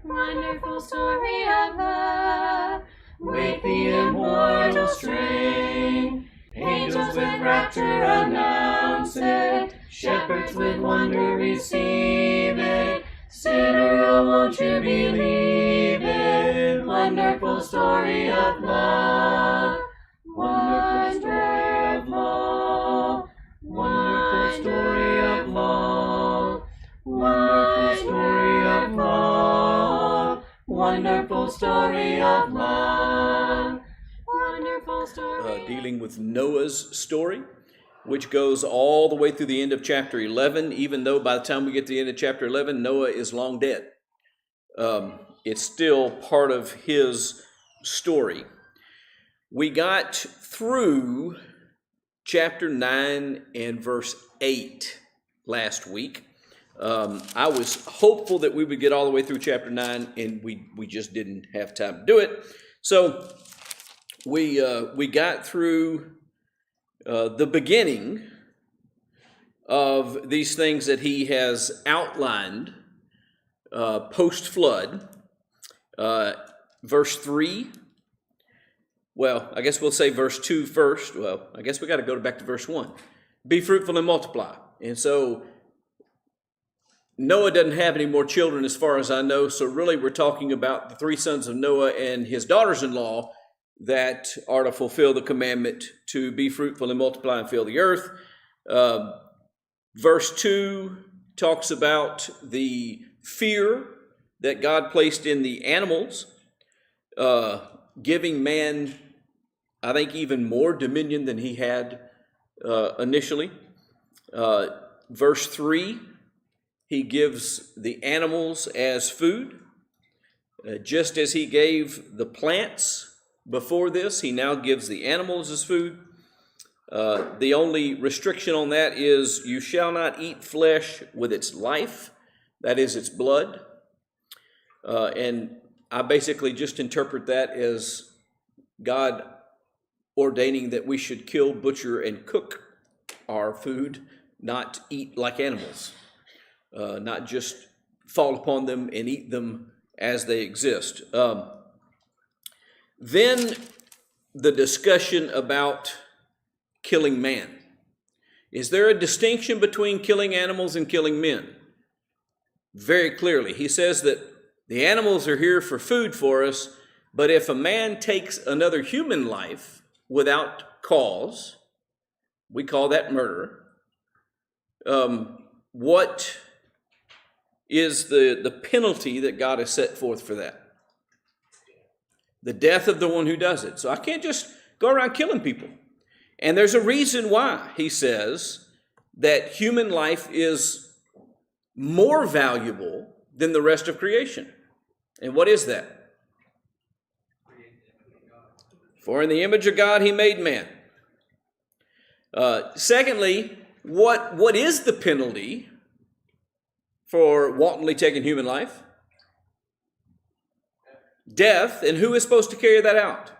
Wonderful story of love, with the immortal strain. Angels with rapture announce it, shepherds with wonder receive it. Sinner, oh, won't you believe it? Wonderful story of love, wonderful story of love, wonderful story of love, wonderful story of love, wonderful story of love, wonderful story. Dealing with Noah's story, which goes all the way through the end of chapter 11, even though by the time we get to the end of chapter 11, Noah is long dead. It's still part of his story. We got through chapter 9 and verse 8 last week. I was hopeful that we would get all the way through chapter 9, and we just didn't have time to do it. So we got through the beginning of these things that he has outlined post-flood. Verse 3, well, I guess we'll say verse 2 first. Well, I guess we got to go back to verse 1. Be fruitful and multiply. And so Noah doesn't have any more children as far as I know, so really we're talking about the three sons of Noah and his daughters-in-law that are to fulfill the commandment to be fruitful and multiply and fill the earth. Verse 2 talks about the fear that God placed in the animals, giving man, I think, even more dominion than he had initially. Verse 3, he gives the animals as food. Just as he gave the plants before this, he now gives the animals as food. The only restriction on that is you shall not eat flesh with its life, that is its blood. And I basically just interpret that as God ordaining that we should kill, butcher, and cook our food, not eat like animals, not just fall upon them and eat them as they exist. Then the discussion about killing man. Is there a distinction between killing animals and killing men? Very clearly. He says that the animals are here for food for us, but if a man takes another human life without cause, we call that murder. What is the penalty that God has set forth for that? The death of the one who does it. So I can't just go around killing people. And there's a reason why he says that human life is more valuable than the rest of creation. And what is that? For in the image of God he made man. Secondly, what is the penalty for wantonly taking human life? Death. And who is supposed to carry that out?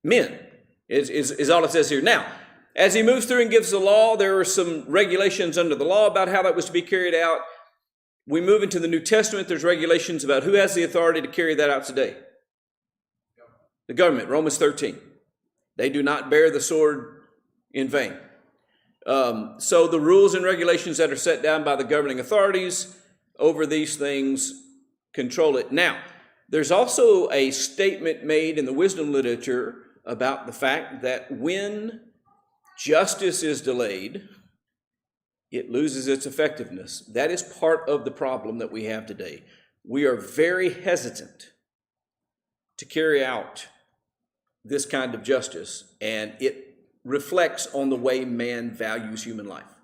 Men is all it says here. Now, as he moves through and gives the law, there are some regulations under the law about how that was to be carried out. We move into the New Testament, there's regulations about who has the authority to carry that out today. The government, Romans 13. They do not bear the sword in vain. So the rules and regulations that are set down by the governing authorities over these things control it. Now, there's also a statement made in the wisdom literature about the fact that when justice is delayed, it loses its effectiveness. That is part of the problem that we have today. We are very hesitant to carry out this kind of justice, and it reflects on the way man values human life.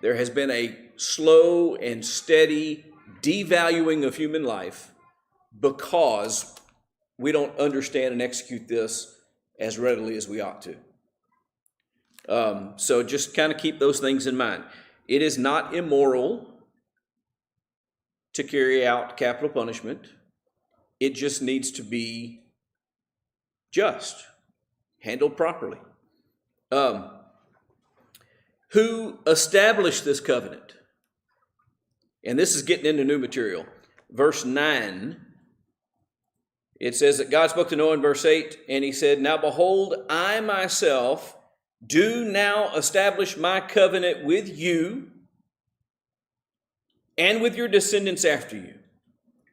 There has been a slow and steady devaluing of human life because we don't understand and execute this as readily as we ought to. So just kind of keep those things in mind. It is not immoral to carry out capital punishment. It just needs to be just, handled properly. Who established this covenant? And this is getting into new material. Verse 9, it says that God spoke to Noah in verse 8, and he said, "Now behold, I myself do now establish my covenant with you and with your descendants after you."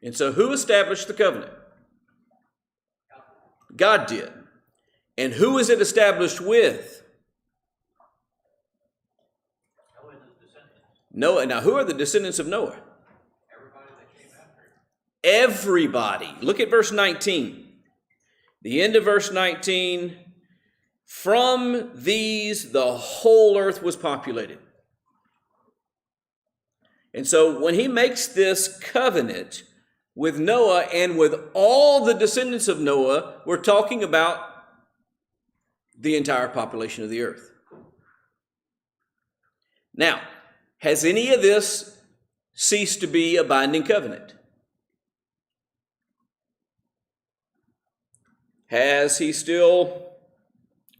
And so who established the covenant? God did. And who is it established with? Noah. Now, who are the descendants of Noah? Everybody. Look at verse 19. The end of verse 19. From these, the whole earth was populated. And so when he makes this covenant with Noah and with all the descendants of Noah, we're talking about the entire population of the earth. Now, has any of this ceased to be a binding covenant? Has he still,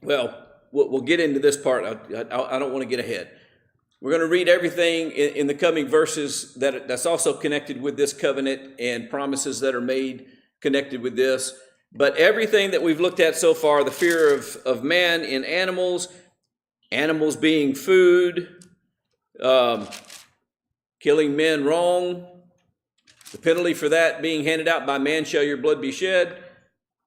well, we'll get into this part. I don't want to get ahead. We're going to read everything in the coming verses that's also connected with this covenant and promises that are made connected with this. But everything that we've looked at so far, the fear of man in animals, animals being food, killing men wrong, the penalty for that being handed out, by man shall your blood be shed.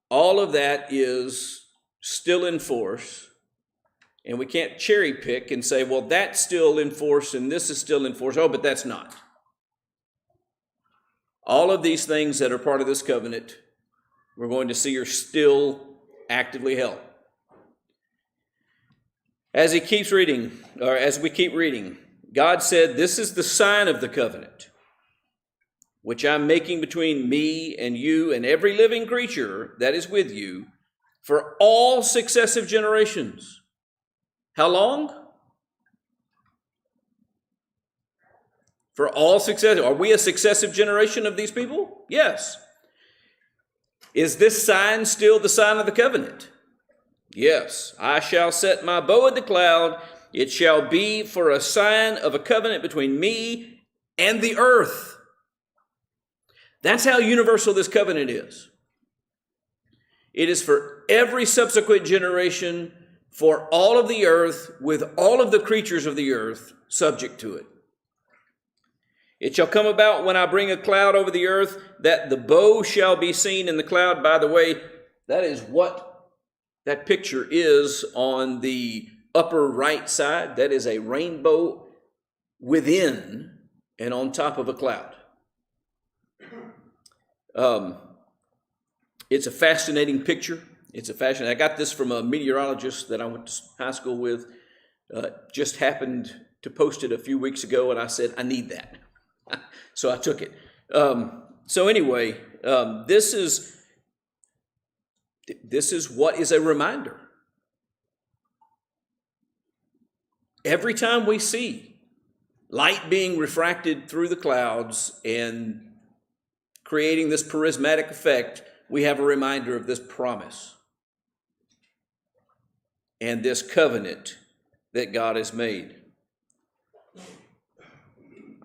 All of that is still in force. And we can't cherry pick and say, well, that's still in force and this is still in force. Oh, but that's not. All of these things that are part of this covenant, we're going to see are still actively held. As he keeps reading, or as we keep reading, God said, "This is the sign of the covenant, which I'm making between me and you and every living creature that is with you for all successive generations." How long? For all successive. Are we a successive generation of these people? Yes. Is this sign still the sign of the covenant? Yes. "I shall set my bow in the cloud. It shall be for a sign of a covenant between me and the earth." That's how universal this covenant is. It is for every subsequent generation, for all of the earth, with all of the creatures of the earth subject to it. "It shall come about when I bring a cloud over the earth, that the bow shall be seen in the cloud." By the way, that is what that picture is on the upper right side. That is a rainbow within and on top of a cloud. It's a fascinating picture. I got this from a meteorologist that I went to high school with. Just happened to post it a few weeks ago, and I said, I need that. So I took it. So anyway, this is what is a reminder. Every time we see light being refracted through the clouds and creating this charismatic effect, we have a reminder of this promise and this covenant that God has made.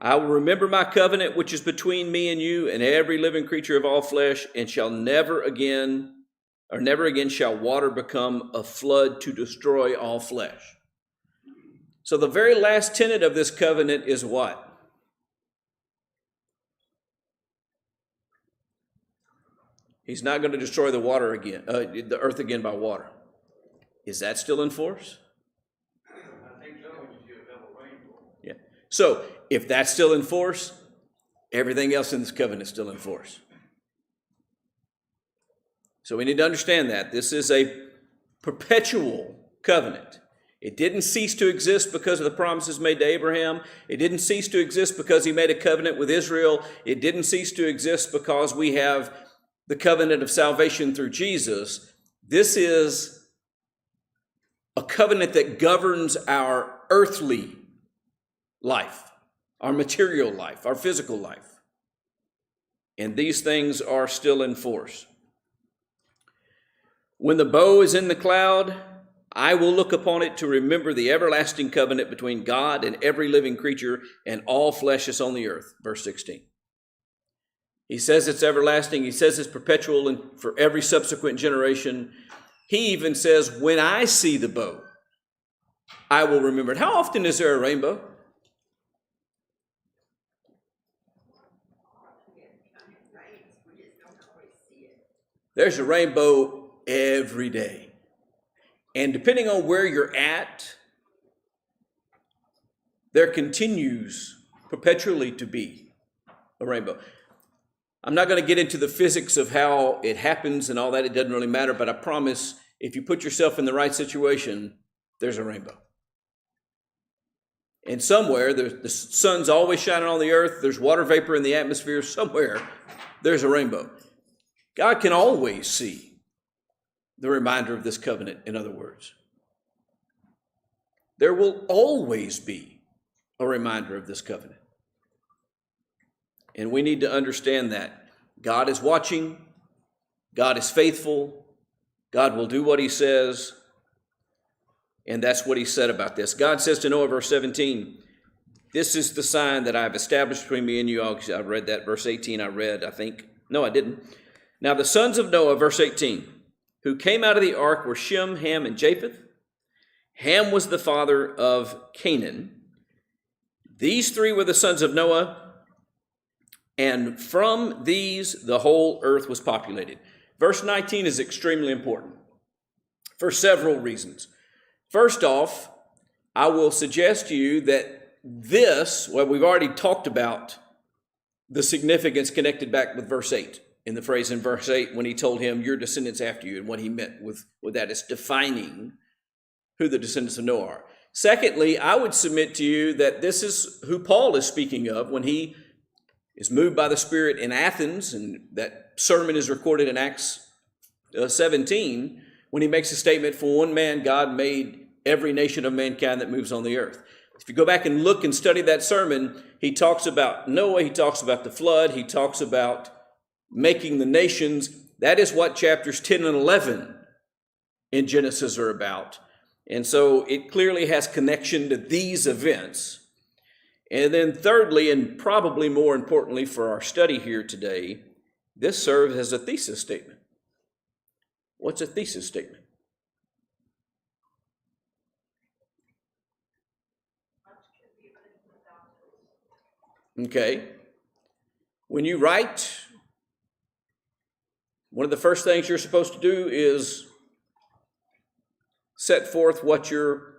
"I will remember my covenant which is between me and you and every living creature of all flesh, and shall never again shall water become a flood to destroy all flesh." So the very last tenet of this covenant is what? He's not going to destroy the water again, the earth again by water. Is that still in force? I think so. Yeah. So if that's still in force, everything else in this covenant is still in force. So we need to understand that this is a perpetual covenant. It didn't cease to exist because of the promises made to Abraham. It didn't cease to exist because he made a covenant with Israel. It didn't cease to exist because we have the covenant of salvation through Jesus. This is a covenant that governs our earthly life, our material life, our physical life. And these things are still in force. When the bow is in the cloud, I will look upon it to remember the everlasting covenant between God and every living creature and all flesh is on the earth. Verse 16. He says it's everlasting. He says it's perpetual and for every subsequent generation. He even says, when I see the bow, I will remember it. How often is there a rainbow? There's a rainbow every day. And depending on where you're at, there continues perpetually to be a rainbow. I'm not going to get into the physics of how it happens and all that. It doesn't really matter. But I promise, if you put yourself in the right situation, there's a rainbow. And somewhere, the sun's always shining on the earth. There's water vapor in the atmosphere. Somewhere, there's a rainbow. God can always see the reminder of this covenant, in other words. There will always be a reminder of this covenant. And we need to understand that. God is watching. God is faithful. God will do what he says. And that's what he said about this. God says to Noah, verse 17, this is the sign that I've established between me and you. I read that. Verse 18 I think. No, I didn't. Now the sons of Noah, verse 18, who came out of the ark were Shem, Ham, and Japheth. Ham was the father of Canaan. These three were the sons of Noah, and from these the whole earth was populated. Verse 19 is extremely important for several reasons. First off, I will suggest to you that we've already talked about the significance connected back with verse 8. In the phrase in verse 8, when he told him, your descendants after you, and what he meant with that is defining who the descendants of Noah are. Secondly, I would submit to you that this is who Paul is speaking of when he is moved by the Spirit in Athens, and that sermon is recorded in Acts 17, when he makes a statement, for one man God made every nation of mankind that moves on the earth. If you go back and look and study that sermon, he talks about Noah, he talks about the flood, he talks about making the nations. That is what chapters 10 and 11 in Genesis are about. And so it clearly has connection to these events. And then thirdly, and probably more importantly for our study here today, this serves as a thesis statement. What's a thesis statement? Okay. When you write, one of the first things you're supposed to do is set forth what your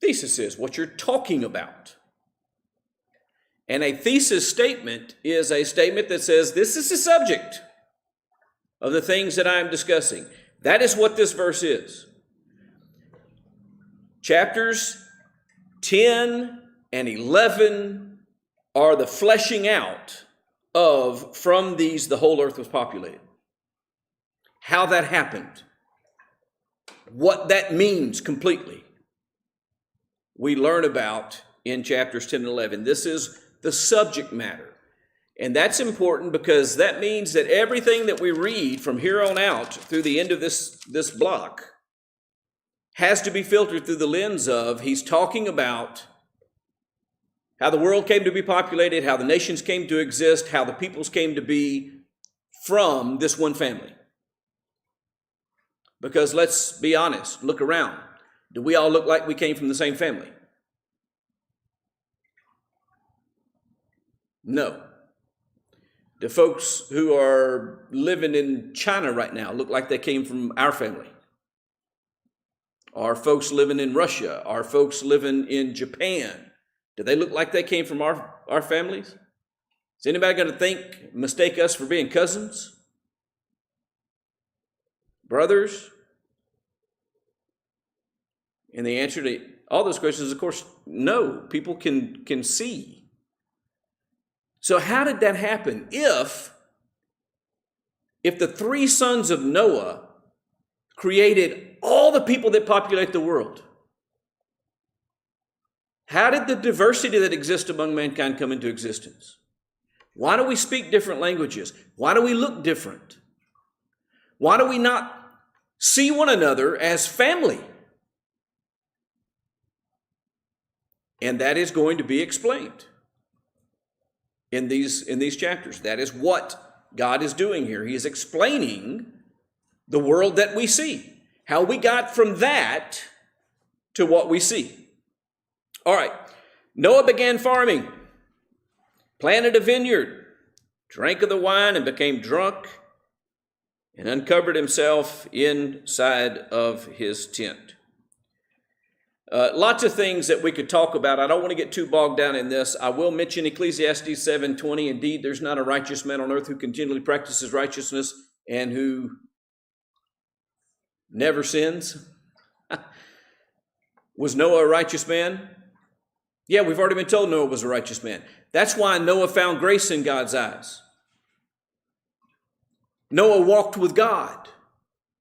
thesis is, what you're talking about. And a thesis statement is a statement that says, this is the subject of the things that I'm discussing. That is what this verse is. Chapters 10 and 11 are the fleshing out of, from these, the whole earth was populated. How that happened. What that means completely. We learn about in chapters 10 and 11. This is the subject matter. And that's important because that means that everything that we read from here on out through the end of this block has to be filtered through the lens of, he's talking about how the world came to be populated, how the nations came to exist, how the peoples came to be from this one family. Because let's be honest, look around. Do we all look like we came from the same family? No. Do folks who are living in China right now look like they came from our family? Are folks living in Russia? Are folks living in Japan? Do they look like they came from our families? Is anybody going to mistake us for being cousins? Brothers? And the answer to all those questions is, of course, no. People can see. So how did that happen? If the three sons of Noah created all the people that populate the world, how did the diversity that exists among mankind come into existence? Why do we speak different languages? Why do we look different? Why do we not see one another as family. And that is going to be explained in these chapters. That is what God is doing here. He is explaining the world that we see, how we got from that to what we see. All right. Noah began farming, planted a vineyard, drank of the wine, and became drunk, and uncovered himself inside of his tent. Lots of things that we could talk about. I don't want to get too bogged down in this. I will mention Ecclesiastes 7:20. Indeed, there's not a righteous man on earth who continually practices righteousness and who never sins. Was Noah a righteous man? Yeah, we've already been told Noah was a righteous man. That's why Noah found grace in God's eyes. Noah walked with God.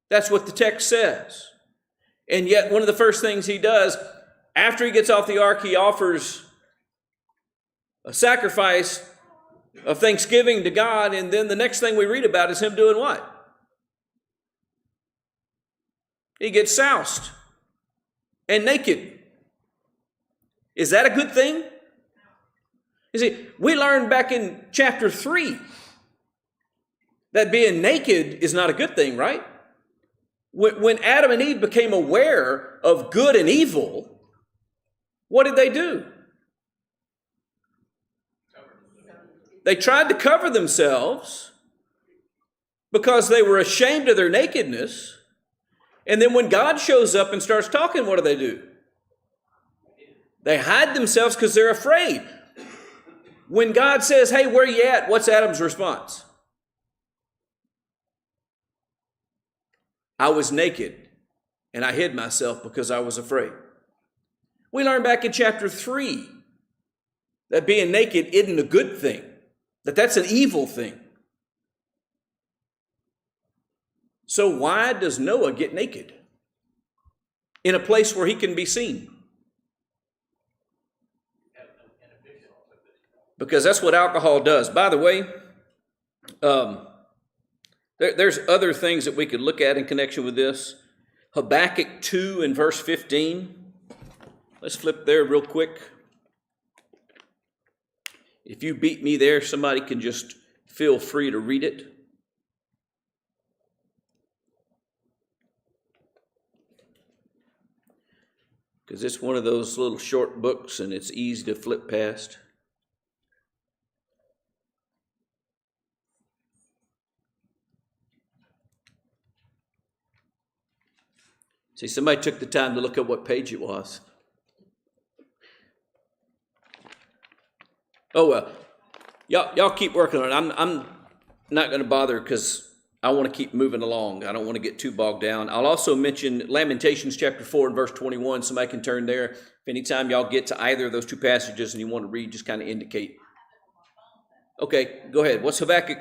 That's what the text says. And yet one of the first things he does, after he gets off the ark, he offers a sacrifice of thanksgiving to God. And then the next thing we read about is him doing what? He gets soused and naked. Is that a good thing? You see, we learned back in chapter 3 that being naked is not a good thing, right? When Adam and Eve became aware of good and evil, what did they do? They tried to cover themselves because they were ashamed of their nakedness. And then when God shows up and starts talking, what do? They hide themselves because they're afraid. When God says, hey, where you at? What's Adam's response? I was naked and I hid myself because I was afraid. We learned back in chapter 3 that being naked isn't a good thing, that's an evil thing. So why does Noah get naked in a place where he can be seen? Because that's what alcohol does. By the way, there's other things that we could look at in connection with this. Habakkuk 2 and verse 15. Let's flip there real quick. If you beat me there, somebody can just feel free to read it. Because it's one of those little short books and it's easy to flip past. See, somebody took the time to look at what page it was. Oh, well, y'all keep working on it. I'm not going to bother because I want to keep moving along. I don't want to get too bogged down. I'll also mention Lamentations chapter 4 and verse 21. Somebody can turn there. If anytime y'all get to either of those two passages and you want to read, just kind of indicate. Okay, go ahead. What's Habakkuk?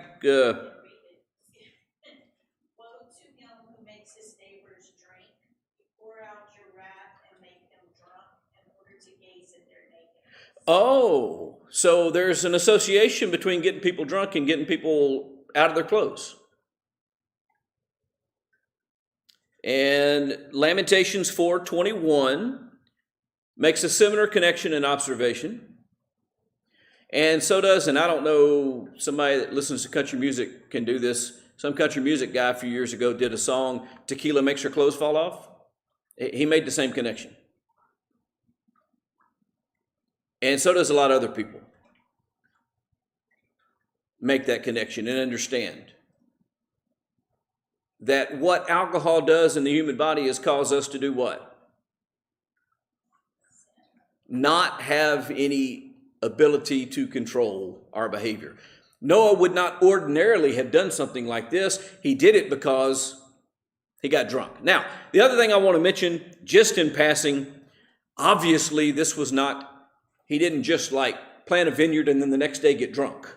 Oh, so there's an association between getting people drunk and getting people out of their clothes. And Lamentations 4:21 makes a similar connection and observation. And so does, and I don't know, somebody that listens to country music can do this. Some country music guy a few years ago did a song, Tequila Makes Your Clothes Fall Off. He made the same connection. And so does a lot of other people make that connection and understand that what alcohol does in the human body is cause us to do what? Not have any ability to control our behavior. Noah would not ordinarily have done something like this. He did it because he got drunk. Now, the other thing I want to mention, just in passing, obviously this was not, he didn't just like plant a vineyard and then the next day get drunk.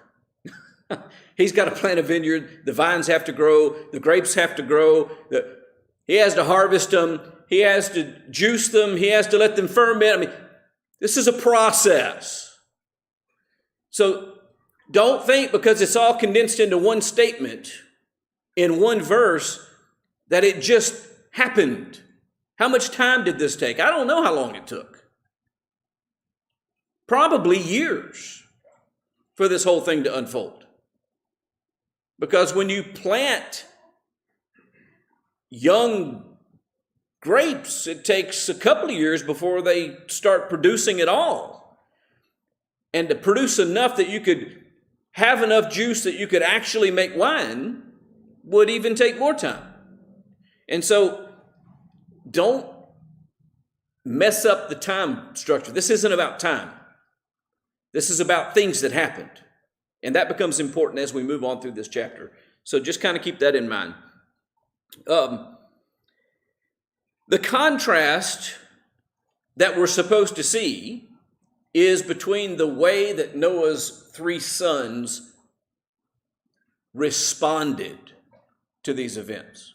He's got to plant a vineyard. The vines have to grow. The grapes have to grow. He has to harvest them. He has to juice them. He has to let them ferment. I mean, this is a process. So don't think because it's all condensed into one statement in one verse that it just happened? How much time did this take? I don't know how long it took. Probably years for this whole thing to unfold. Because when you plant young grapes, it takes a couple of years before they start producing at all. And to produce enough that you could have enough juice that you could actually make wine would even take more time. And so don't mess up the time structure. This isn't about time. This is about things that happened. And that becomes important as we move on through this chapter. So just kind of keep that in mind. The contrast that we're supposed to see is between the way that Noah's three sons responded to these events.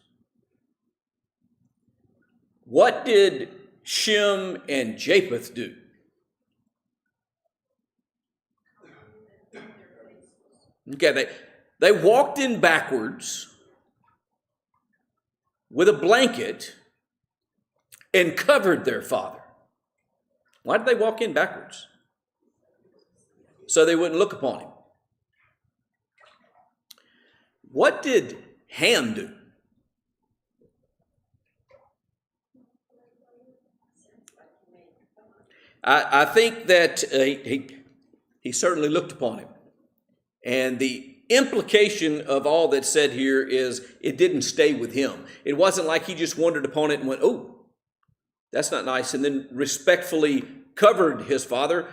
What did Shem and Japheth do? Okay, they walked in backwards with a blanket and covered their father. Why did they walk in backwards? So they wouldn't look upon him. What did Ham do? I think that he certainly looked upon him. And the implication of all that's said here is it didn't stay with him. It wasn't like he just wandered upon it and went, oh, that's not nice, and then respectfully covered his father.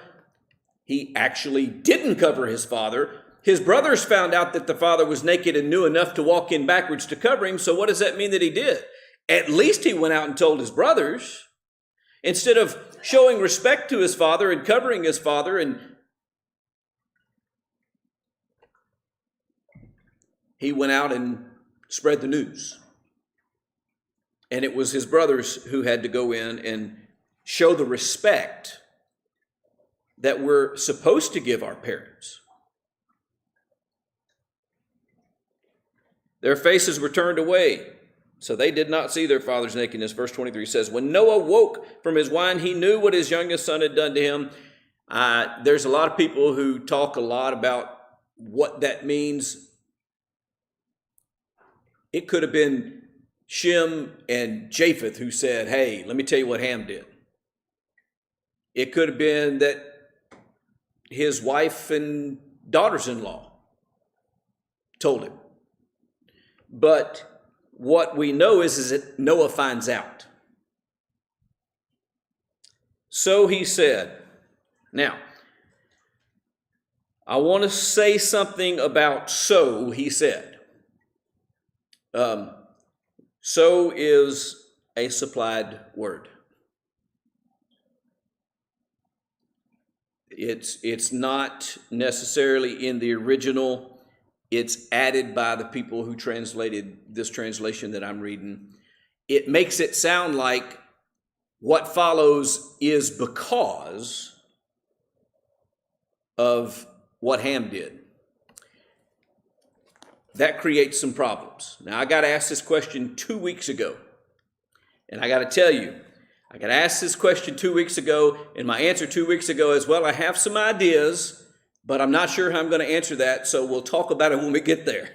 He actually didn't cover his father. His brothers found out that the father was naked and knew enough to walk in backwards to cover him. So what does that mean that he did? At least he went out and told his brothers. Instead of showing respect to his father and covering his father, and he went out and spread the news. And it was his brothers who had to go in and show the respect that we're supposed to give our parents. Their faces were turned away, so they did not see their father's nakedness. Verse 23 says, when Noah woke from his wine, he knew what his youngest son had done to him. There's a lot of people who talk a lot about what that means. It could have been Shem and Japheth who said, hey, let me tell you what Ham did. It could have been that his wife and daughters-in-law told him. But what we know is that Noah finds out. So he said, now, I want to say something about so he said. So is a supplied word. It's not necessarily in the original. It's added by the people who translated this translation that I'm reading. It makes it sound like what follows is because of what Ham did. That creates some problems. Now, I got asked this question 2 weeks ago. And I got to tell you, I got asked this question 2 weeks ago, and my answer 2 weeks ago is, well, I have some ideas, but I'm not sure how I'm going to answer that, so we'll talk about it when we get there.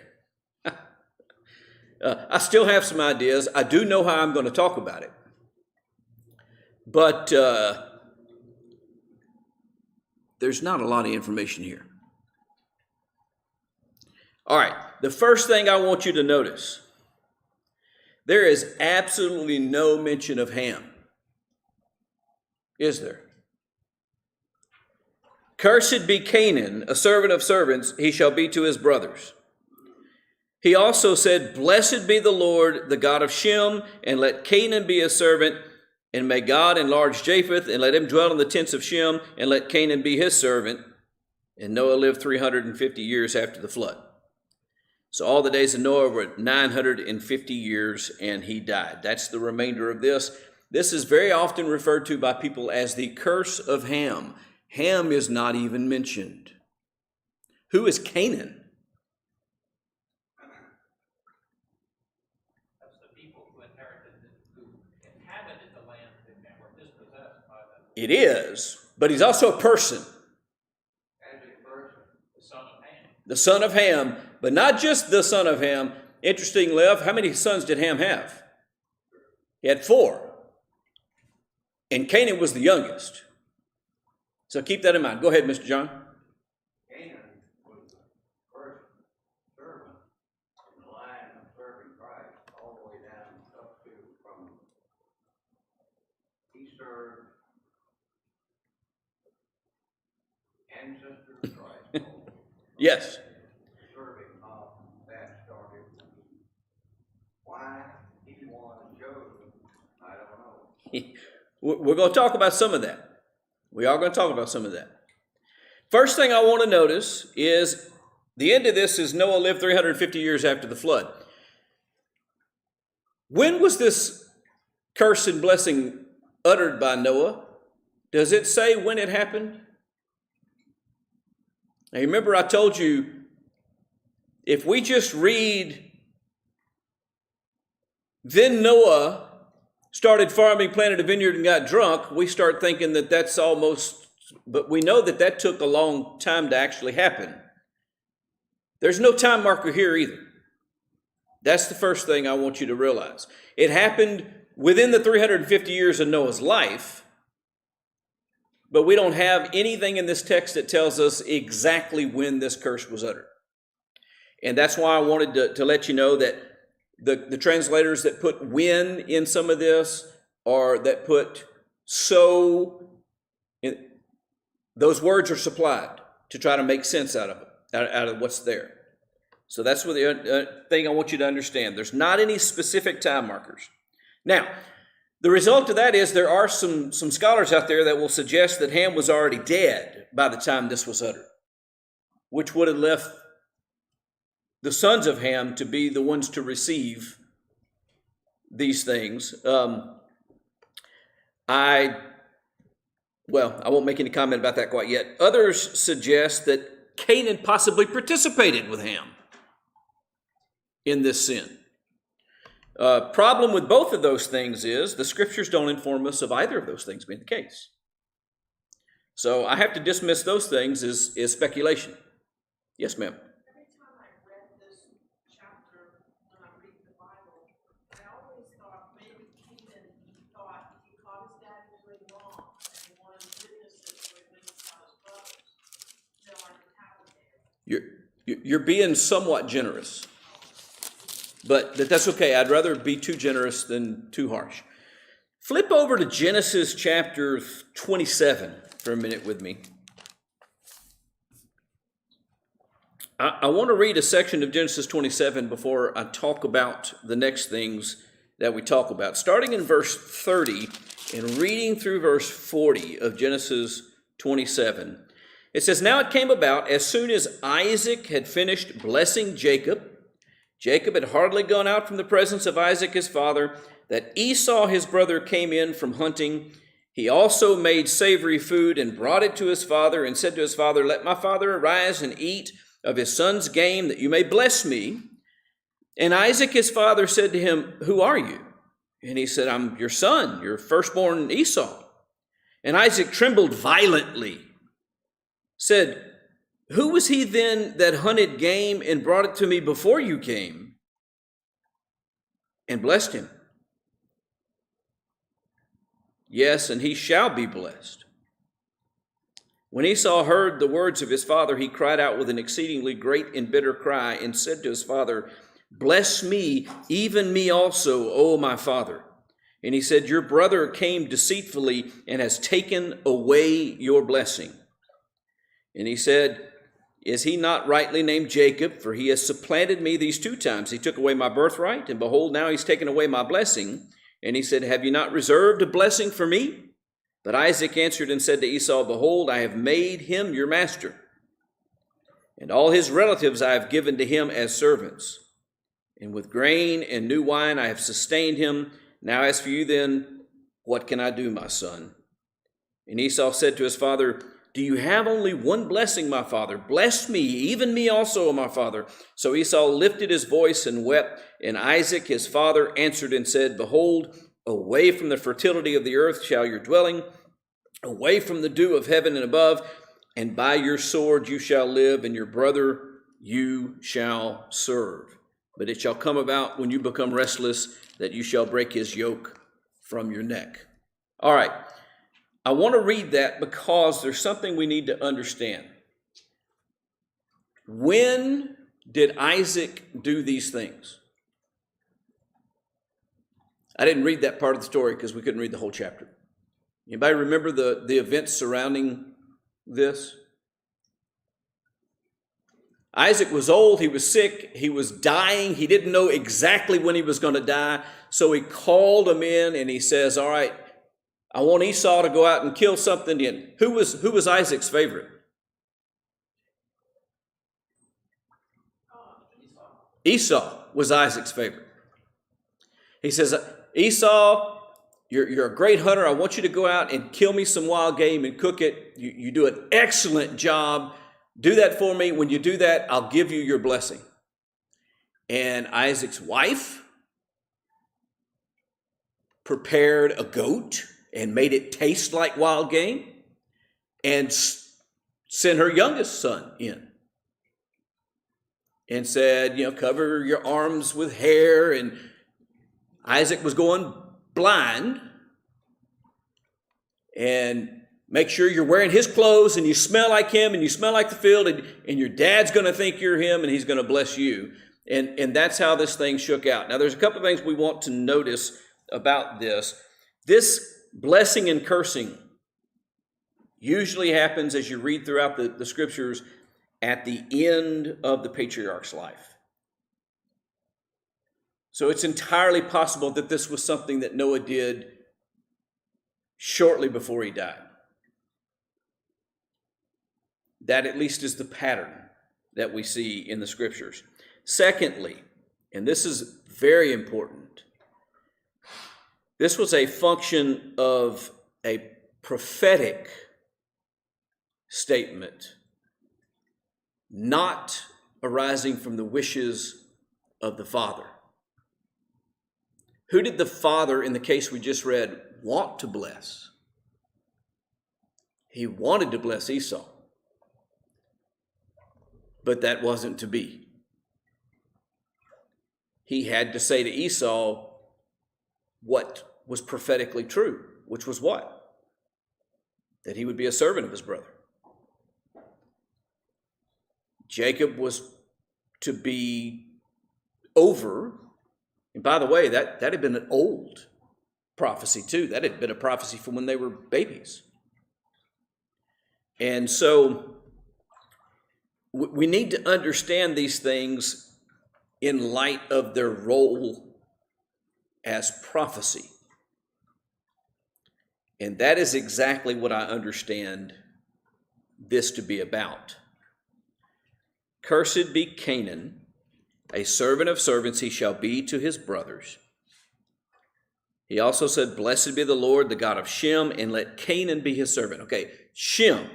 I still have some ideas. I do know how I'm going to talk about it. But there's not a lot of information here. All right, the first thing I want you to notice, there is absolutely no mention of Ham, is there? Cursed be Canaan, a servant of servants, he shall be to his brothers. He also said, blessed be the Lord, the God of Shem, and let Canaan be his servant, and may God enlarge Japheth, and let him dwell in the tents of Shem, and let Canaan be his servant. And Noah lived 350 years after the flood. So all the days of Noah were 950 years, and he died. That's the remainder of this. This is very often referred to by people as the curse of Ham. Ham is not even mentioned. Who is Canaan? That's the people who inherited It is, but he's also a person. As a person, the son of Ham. The son of Ham, but not just the son of Ham. Interesting, Lev, how many sons did Ham have? He had 4. And Canaan was the youngest. So keep that in mind. Go ahead, Mr. John. Canaan was the first servant in the line of serving Christ all the way down up to from he served ancestor of Christ. Yes. Serving of that started. Why he was chosen, I don't know. We're going to talk about some of that. We are going to talk about some of that. First thing I want to notice is the end of this is Noah lived 350 years after the flood. When was this curse and blessing uttered by Noah? Does it say when it happened? Now, remember I told you, if we just read, then Noah started farming, planted a vineyard, and got drunk, we start thinking that that's almost, but we know that that took a long time to actually happen. There's no time marker here either. That's the first thing I want you to realize. It happened within the 350 years of Noah's life, but we don't have anything in this text that tells us exactly when this curse was uttered. And that's why I wanted to let you know that the translators that put when in some of this, or that put so, those words are supplied to try to make sense out of it, out of what's there. So that's what the thing I want you to understand. There's not any specific time markers. Now, the result of that is there are some scholars out there that will suggest that Ham was already dead by the time this was uttered, which would have left the sons of Ham to be the ones to receive these things. I won't make any comment about that quite yet. Others suggest that Canaan possibly participated with Ham in this sin. Problem with both of those things is the scriptures don't inform us of either of those things being the case. So I have to dismiss those things as speculation. Yes, ma'am. You're being somewhat generous, but that's okay. I'd rather be too generous than too harsh. Flip over to Genesis chapter 27 for a minute with me. I want to read a section of Genesis 27 before I talk about the next things that we talk about. Starting in verse 30 and reading through verse 40 of Genesis 27. It says, "Now it came about, as soon as Isaac had finished blessing Jacob, Jacob had hardly gone out from the presence of Isaac his father, that Esau his brother came in from hunting. He also made savory food and brought it to his father and said to his father, 'Let my father arise and eat of his son's game, that you may bless me.' And Isaac his father said to him, 'Who are you?' And he said, 'I'm your son, your firstborn Esau.' And Isaac trembled violently, said, 'Who was he then that hunted game and brought it to me before you came?' And blessed him. Yes, and he shall be blessed. When Esau heard the words of his father, he cried out with an exceedingly great and bitter cry and said to his father, 'Bless me, even me also, O my father.' And he said, 'Your brother came deceitfully and has taken away your blessing.' And he said, 'Is he not rightly named Jacob? For he has supplanted me these 2 times. He took away my birthright, and behold, now he's taken away my blessing.' And he said, 'Have you not reserved a blessing for me?' But Isaac answered and said to Esau, 'Behold, I have made him your master, and all his relatives I have given to him as servants. And with grain and new wine I have sustained him. Now as for you then, what can I do, my son?' And Esau said to his father, 'Do you have only one blessing, my father? Bless me, even me also, my father.' So Esau lifted his voice and wept. And Isaac his father answered and said, 'Behold, away from the fertility of the earth shall your dwelling away from the dew of heaven and above, and by your sword you shall live, and your brother you shall serve. But it shall come about when you become restless that you shall break his yoke from your neck. All right. I want to read that because there's something we need to understand. When did Isaac do these things? I didn't read that part of the story because we couldn't read the whole chapter. Anybody remember the events surrounding this? Isaac was old, he was sick, he was dying, he didn't know exactly when he was going to die, so he called him in and he says, all right, I want Esau to go out and kill something. And who was Isaac's favorite? Esau was Isaac's favorite. He says, Esau, you're a great hunter. I want you to go out and kill me some wild game and cook it. You do an excellent job. Do that for me. When you do that, I'll give you your blessing. And Isaac's wife prepared a goat and made it taste like wild game and sent her youngest son in and said, cover your arms with hair. And Isaac was going blind, and make sure you're wearing his clothes and you smell like him and you smell like the field, and your dad's going to think you're him and he's going to bless you. And that's how this thing shook out. Now, there's a couple of things we want to notice about this. This blessing and cursing usually happens as you read throughout the scriptures at the end of the patriarch's life. So it's entirely possible that this was something that Noah did shortly before he died. That at least is the pattern that we see in the scriptures. Secondly, and this is very important, this was a function of a prophetic statement, not arising from the wishes of the father. Who did the father, in the case we just read, want to bless? He wanted to bless Esau, but that wasn't to be. He had to say to Esau what was prophetically true, which was what? That he would be a servant of his brother. Jacob was to be over, and by the way, that had been an old prophecy too. That had been a prophecy from when they were babies. And so we need to understand these things in light of their role as prophecy. And that is exactly what I understand this to be about. Cursed be Canaan, a servant of servants he shall be to his brothers. He also said, blessed be the Lord, the God of Shem, and let Canaan be his servant. Okay, Shem.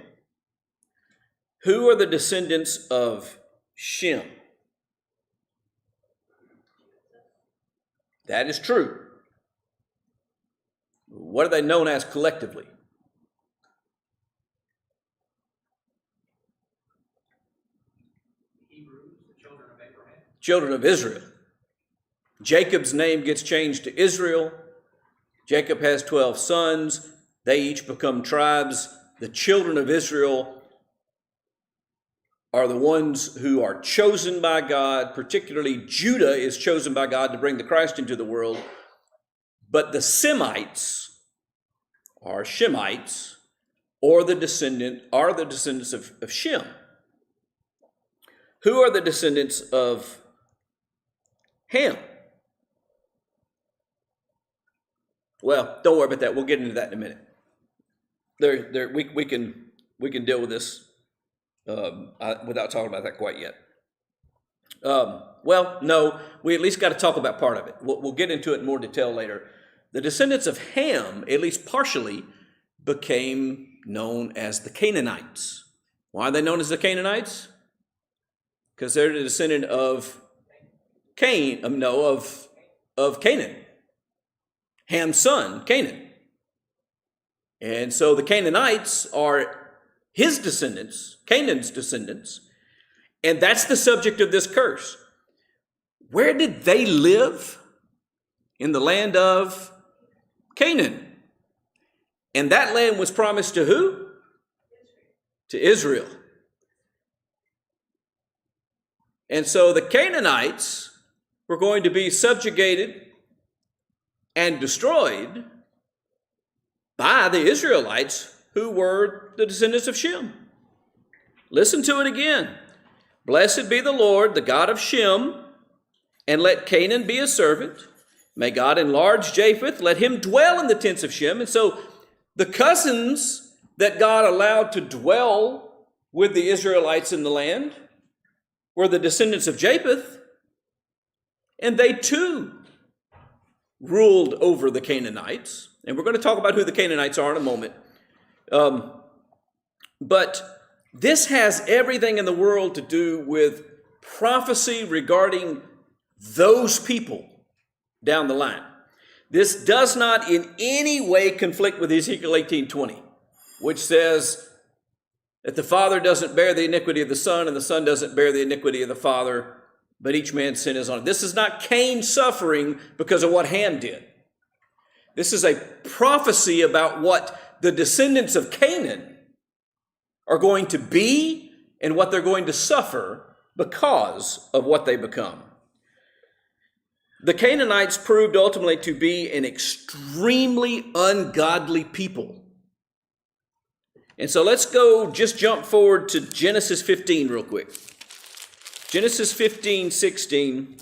Who are the descendants of Shem? That is true. What are they known as collectively? Hebrews, the children of Abraham. Children of Israel. Jacob's name gets changed to Israel. Jacob has 12 sons. They each become tribes. The children of Israel are the ones who are chosen by God. Particularly Judah is chosen by God to bring the Christ into the world. But the Semites are Shemites, or the descendants of Shem. Who are the descendants of Ham? Well, don't worry about that. We'll get into that in a minute. We can deal with this without talking about that quite yet. Well, no, we at least got to talk about part of it. We'll get into it in more detail later. The descendants of Ham, at least partially, became known as the Canaanites. Why are they known as the Canaanites? Because they're the descendant of Canaan. Ham's son, Canaan. And so the Canaanites are his descendants, Canaan's descendants, and that's the subject of this curse. Where did they live? In the land of Canaan. And that land was promised to who? To Israel. And so the Canaanites were going to be subjugated and destroyed by the Israelites, who were the descendants of Shem. Listen to it again. Blessed be the Lord, the God of Shem, and let Canaan be a servant. May God enlarge Japheth, let him dwell in the tents of Shem. And so the cousins that God allowed to dwell with the Israelites in the land were the descendants of Japheth, and they too ruled over the Canaanites. And we're going to talk about who the Canaanites are in a moment. But this has everything in the world to do with prophecy regarding those people down the line. This does not in any way conflict with Ezekiel 18:20, which says that the Father doesn't bear the iniquity of the Son, and the Son doesn't bear the iniquity of the Father, but each man's sin is on him. This is not Cain suffering because of what Ham did. This is a prophecy about what the descendants of Canaan are going to be and what they're going to suffer because of what they become. The Canaanites proved ultimately to be an extremely ungodly people. And so let's just jump forward to Genesis 15 real quick. Genesis 15:16.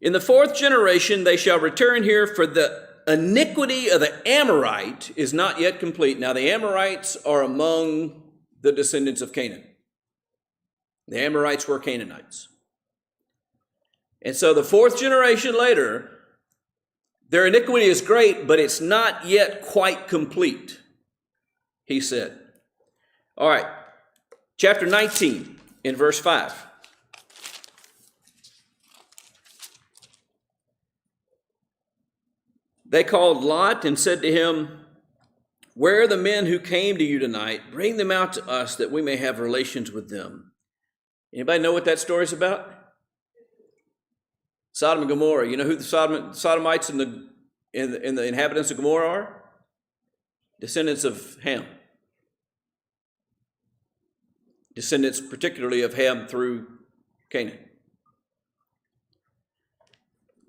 In the fourth generation they shall return here, for the iniquity of the Amorite is not yet complete. Now the Amorites are among the descendants of Canaan. The Amorites were Canaanites. And so the fourth generation later, their iniquity is great, but it's not yet quite complete, he said. All right, chapter 19 in verse 5. They called Lot and said to him, where are the men who came to you tonight? Bring them out to us that we may have relations with them. Anybody know what that story's about? Sodom and Gomorrah. You know who the Sodomites and the inhabitants of Gomorrah are? Descendants of Ham. Descendants particularly of Ham through Canaan.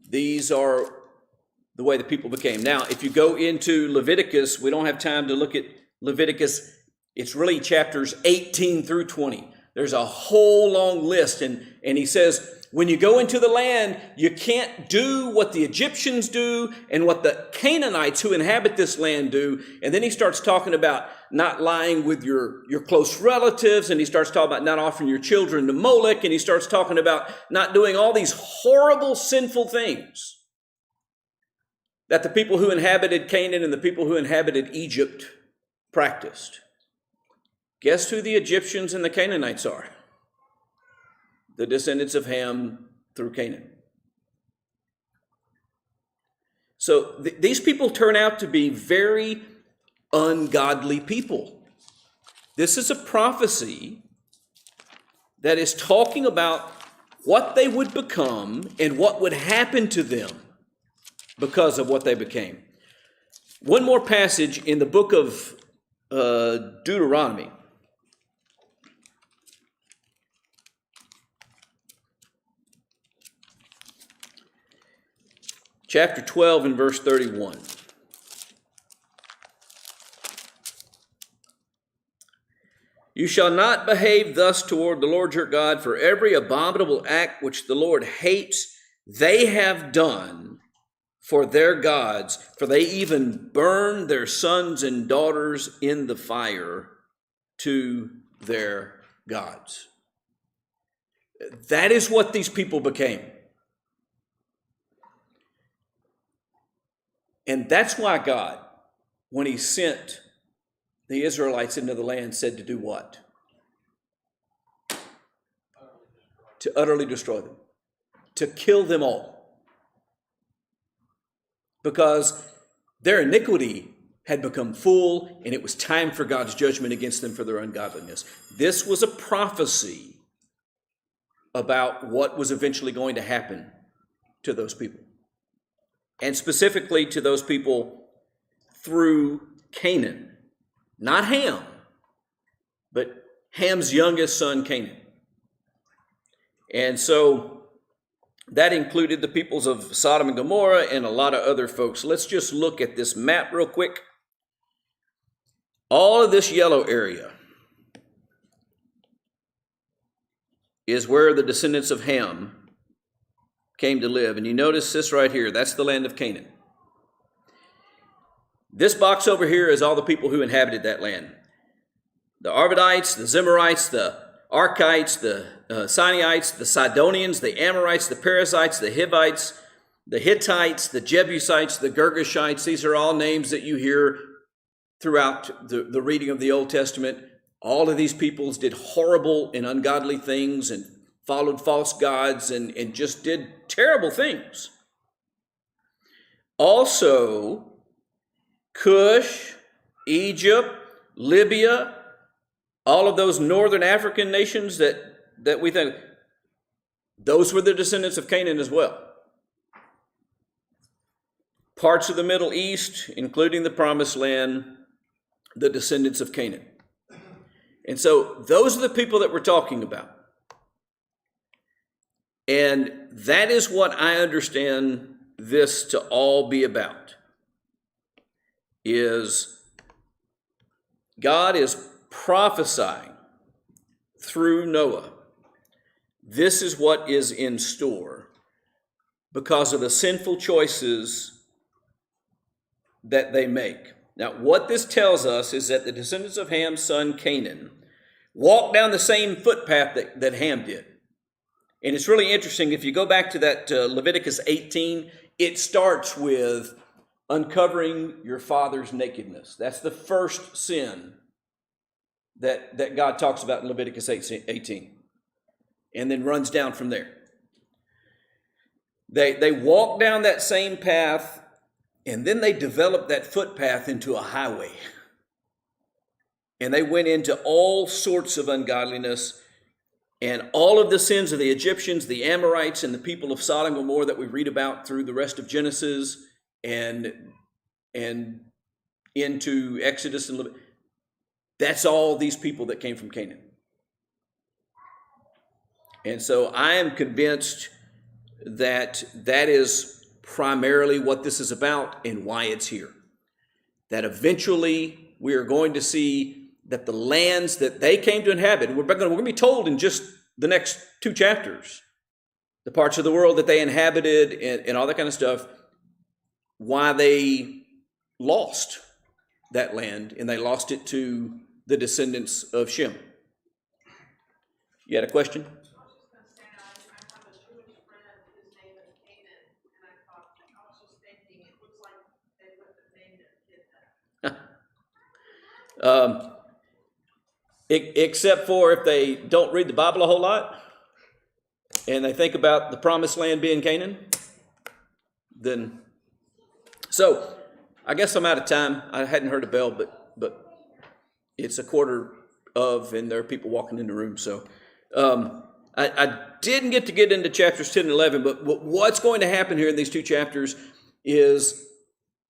These are the way the people became. Now, if you go into Leviticus, we don't have time to look at Leviticus. It's really chapters 18 through 20. There's a whole long list. And he says, when you go into the land, you can't do what the Egyptians do and what the Canaanites who inhabit this land do. And then he starts talking about not lying with your close relatives. And he starts talking about not offering your children to Molech. And he starts talking about not doing all these horrible, sinful things that the people who inhabited Canaan and the people who inhabited Egypt practiced. Guess who the Egyptians and the Canaanites are? The descendants of Ham through Canaan. So these people turn out to be very ungodly people. This is a prophecy that is talking about what they would become and what would happen to them because of what they became. One more passage in the book of Deuteronomy. Chapter 12 and verse 31. You shall not behave thus toward the Lord your God, for every abominable act which the Lord hates, they have done for their gods, for they even burn their sons and daughters in the fire to their gods. That is what these people became. And that's why God, when he sent the Israelites into the land, said to do what? To utterly destroy them. to kill them all, because their iniquity had become full, and it was time for God's judgment against them for their ungodliness. This was a prophecy about what was eventually going to happen to those people, and specifically to those people through Canaan. Not Ham, but Ham's youngest son, Canaan. And so that included the peoples of Sodom and Gomorrah and a lot of other folks. Let's just look at this map real quick. All of this yellow area is where the descendants of Ham came to live. And you notice this right here, that's the land of Canaan. This box over here is all the people who inhabited that land. The Arvadites, the Zemarites, the Archites, the Sinaites, the Sidonians, the Amorites, the Perizzites, the Hivites, the Hittites, the Jebusites, the Girgashites. These are all names that you hear throughout the reading of the Old Testament. All of these peoples did horrible and ungodly things and followed false gods and just did terrible things. Also, Cush, Egypt, Libya, all of those northern African nations that we think, those were the descendants of Canaan as well. Parts of the Middle East, including the Promised Land, the descendants of Canaan. And so those are the people that we're talking about. And that is what I understand this to all be about, is God is prophesying through Noah. This is what is in store because of the sinful choices that they make. Now, what this tells us is that the descendants of Ham's son Canaan walked down the same footpath that Ham did. And it's really interesting. If you go back to that Leviticus 18, it starts with uncovering your father's nakedness. That's the first sin that God talks about in Leviticus 18. And then runs down from there. They walk down that same path, and then they developed that footpath into a highway. And they went into all sorts of ungodliness, and all of the sins of the Egyptians, the Amorites, and the people of Sodom and Gomorrah that we read about through the rest of Genesis and into Exodus and Leviticus. That's all these people that came from Canaan. And so I am convinced that that is primarily what this is about and why it's here. That eventually we are going to see that the lands that they came to inhabit, we're going to be told in just the next 2 chapters, the parts of the world that they inhabited and all that kind of stuff, why they lost that land, and they lost it to the descendants of Shem. You had a question? Except for if they don't read the Bible a whole lot and they think about the promised land being Canaan, then. So I guess I'm out of time. I hadn't heard a bell, but it's 1:15, and there are people walking in the room. So I didn't get into chapters 10 and 11, but what's going to happen here in these 2 chapters is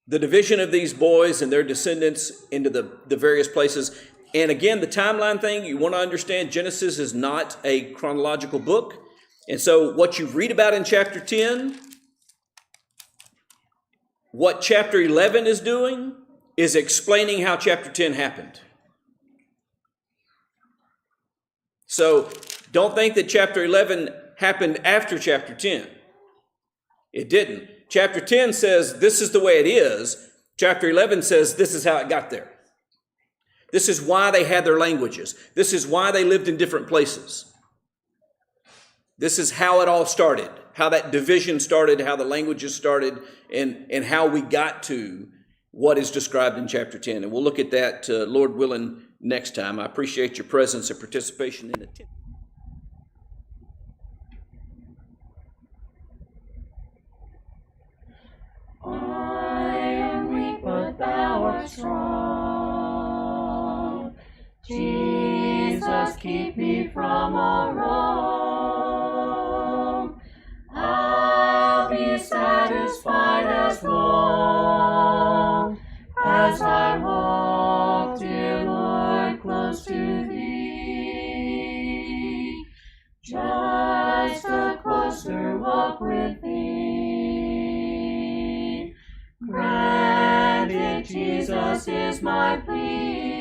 the division of these boys and their descendants into the various places. And again, the timeline thing, you want to understand, Genesis is not a chronological book. And so what you read about in chapter 10, what chapter 11 is doing is explaining how chapter 10 happened. So don't think that chapter 11 happened after chapter 10. It didn't. Chapter 10 says this is the way it is. Chapter 11 says this is how it got there. This is why they had their languages. This is why they lived in different places. This is how it all started, how that division started, how the languages started, and how we got to what is described in chapter 10. And we'll look at that, Lord willing, next time. I appreciate your presence and participation in it. quite strong. Jesus, keep me from all wrong. I'll be satisfied as long as I walk, dear Lord, close to Thee. Just a closer walk with Thee. Grant it, Jesus, is my plea.